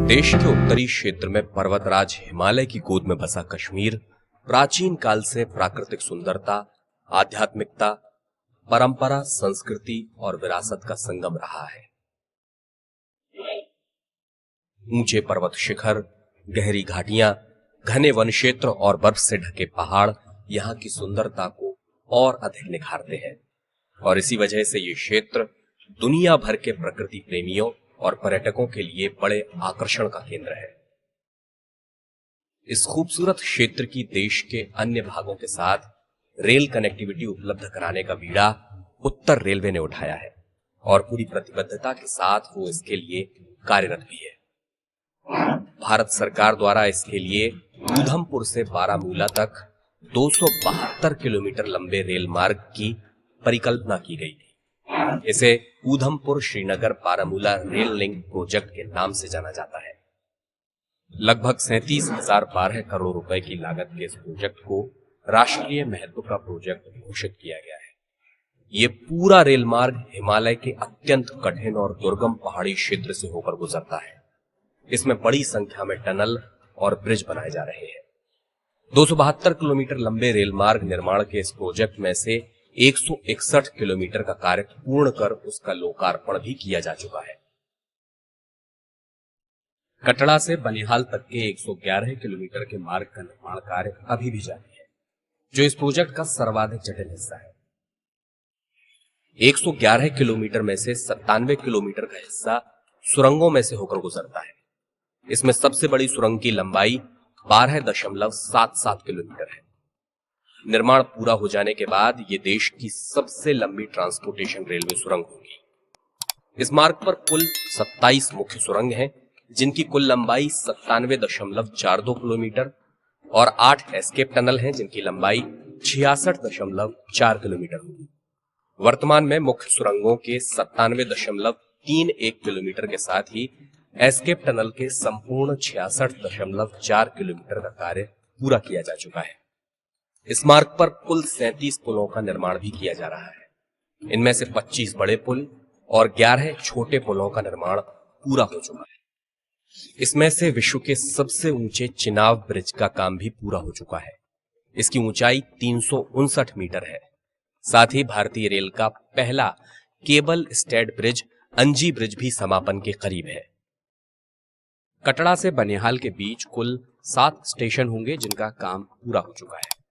देश के उत्तरी क्षेत्र में पर्वतराज हिमालय की गोद में बसा कश्मीर प्राचीन काल से प्राकृतिक सुंदरता, आध्यात्मिकता, परंपरा, संस्कृति और विरासत का संगम रहा है। ऊंचे पर्वत शिखर, गहरी घाटियां, घने वन क्षेत्र और बर्फ से ढके पहाड़ यहाँ की सुंदरता को और अधिक निखारते हैं और इसी वजह से ये क्षेत्र दुनिया भर के प्रकृति प्रेमियों और पर्यटकों के लिए बड़े आकर्षण का केंद्र है। इस खूबसूरत क्षेत्र की देश के अन्य भागों के साथ रेल कनेक्टिविटी उपलब्ध कराने का बीड़ा उत्तर रेलवे ने उठाया है और पूरी प्रतिबद्धता के साथ वो इसके लिए कार्यरत भी है। भारत सरकार द्वारा इसके लिए ऊधमपुर से बारामूला तक 272 किलोमीटर लंबे रेल मार्ग की परिकल्पना की गई थी। इसे Udhampur Srinagar Baramulla rail link project के नाम से जाना जाता है। लगभग 37,012 करोड़ रुपए की लागत के इस प्रोजेक्ट को राष्ट्रीय महत्व का प्रोजेक्ट घोषित किया गया है। ये पूरा रेल मार्ग हिमालय के अत्यंत कठिन और दुर्गम पहाड़ी क्षेत्र से होकर गुजरता है। इसमें बड़ी संख्या में टनल और ब्रिज बनाए जा रहे हैं। 272 किलोमीटर लंबे रेल मार्ग निर्माण के इस प्रोजेक्ट में से 161 किलोमीटर का कार्य पूर्ण कर उसका लोकार्पण भी किया जा चुका है। कटड़ा से बनिहाल तक के 111 किलोमीटर के मार्ग का निर्माण कार्य अभी भी जारी है, जो इस प्रोजेक्ट का सर्वाधिक जटिल हिस्सा है। 111 किलोमीटर में से 97 किलोमीटर का हिस्सा सुरंगों में से होकर गुजरता है। इसमें सबसे बड़ी सुरंग की लंबाई 12.77 किलोमीटर है। निर्माण पूरा हो जाने के बाद ये देश की सबसे लंबी ट्रांसपोर्टेशन रेलवे सुरंग होगी। इस मार्ग पर कुल 27 मुख्य सुरंग हैं, जिनकी कुल लंबाई 97.42 किलोमीटर और 8 एस्केप टनल हैं, जिनकी लंबाई 66.4 किलोमीटर होगी। वर्तमान में मुख्य सुरंगों के 97.31 किलोमीटर के साथ ही एस्केप टनल के संपूर्ण 66.4 किलोमीटर का कार्य पूरा किया जा चुका है। इस मार्ग पर कुल 37 पुलों का निर्माण भी किया जा रहा है। इनमें से 25 बड़े पुल और 11 छोटे पुलों का निर्माण पूरा हो चुका है। इसमें से विश्व के सबसे ऊंचे चिनाब ब्रिज का काम भी पूरा हो चुका है। इसकी ऊंचाई 359 मीटर है। साथ ही भारतीय रेल का पहला केबल स्टैड ब्रिज अंजी ब्रिज भी समापन के करीब है। कटड़ा से बनिहाल के बीच कुल 7 स्टेशन होंगे, जिनका काम पूरा हो चुका है।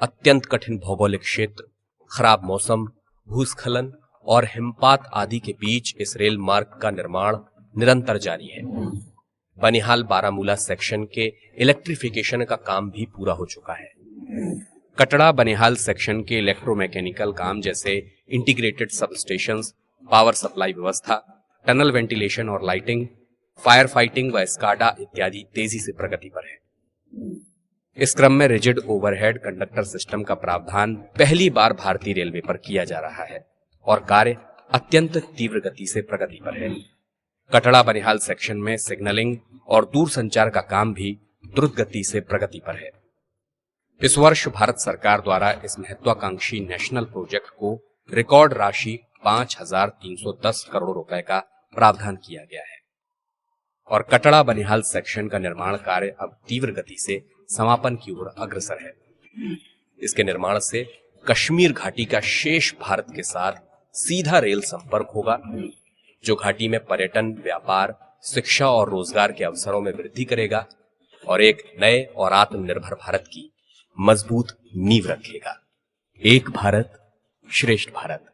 अत्यंत कठिन भौगोलिक क्षेत्र, खराब मौसम, भूस्खलन और हिमपात आदि के बीच इस रेल मार्ग का निर्माण निरंतर जारी है। बनिहाल बारामूला सेक्शन के इलेक्ट्रिफिकेशन का काम भी पूरा हो चुका है। कटड़ा बनिहाल सेक्शन के इलेक्ट्रोमैकेनिकल काम जैसे इंटीग्रेटेड सब स्टेशंस, पावर सप्लाई व्यवस्था, टनल वेंटिलेशन और लाइटिंग, फायर फाइटिंग व स्काडा इत्यादि तेजी से प्रगति पर है। इस क्रम में रिजिड ओवरहेड कंडक्टर सिस्टम का प्रावधान पहली बार भारतीय रेलवे पर किया जा रहा है और कार्य अत्यंत तीव्र गति से प्रगति पर है। कटड़ा बनिहाल सेक्शन में सिग्नलिंग और दूरसंचार का काम भी द्रुत गति से प्रगति पर है। इस वर्ष भारत सरकार द्वारा इस महत्वाकांक्षी नेशनल प्रोजेक्ट को रिकॉर्ड राशि 5,310 करोड़ रुपए का प्रावधान किया गया है और कटड़ा बनिहाल सेक्शन का निर्माण कार्य अब तीव्र गति से समापन की ओर अग्रसर है। इसके निर्माण से कश्मीर घाटी का शेष भारत के साथ सीधा रेल संपर्क होगा, जो घाटी में पर्यटन, व्यापार, शिक्षा और रोजगार के अवसरों में वृद्धि करेगा और एक नए और आत्मनिर्भर भारत की मजबूत नींव रखेगा। एक भारत श्रेष्ठ भारत।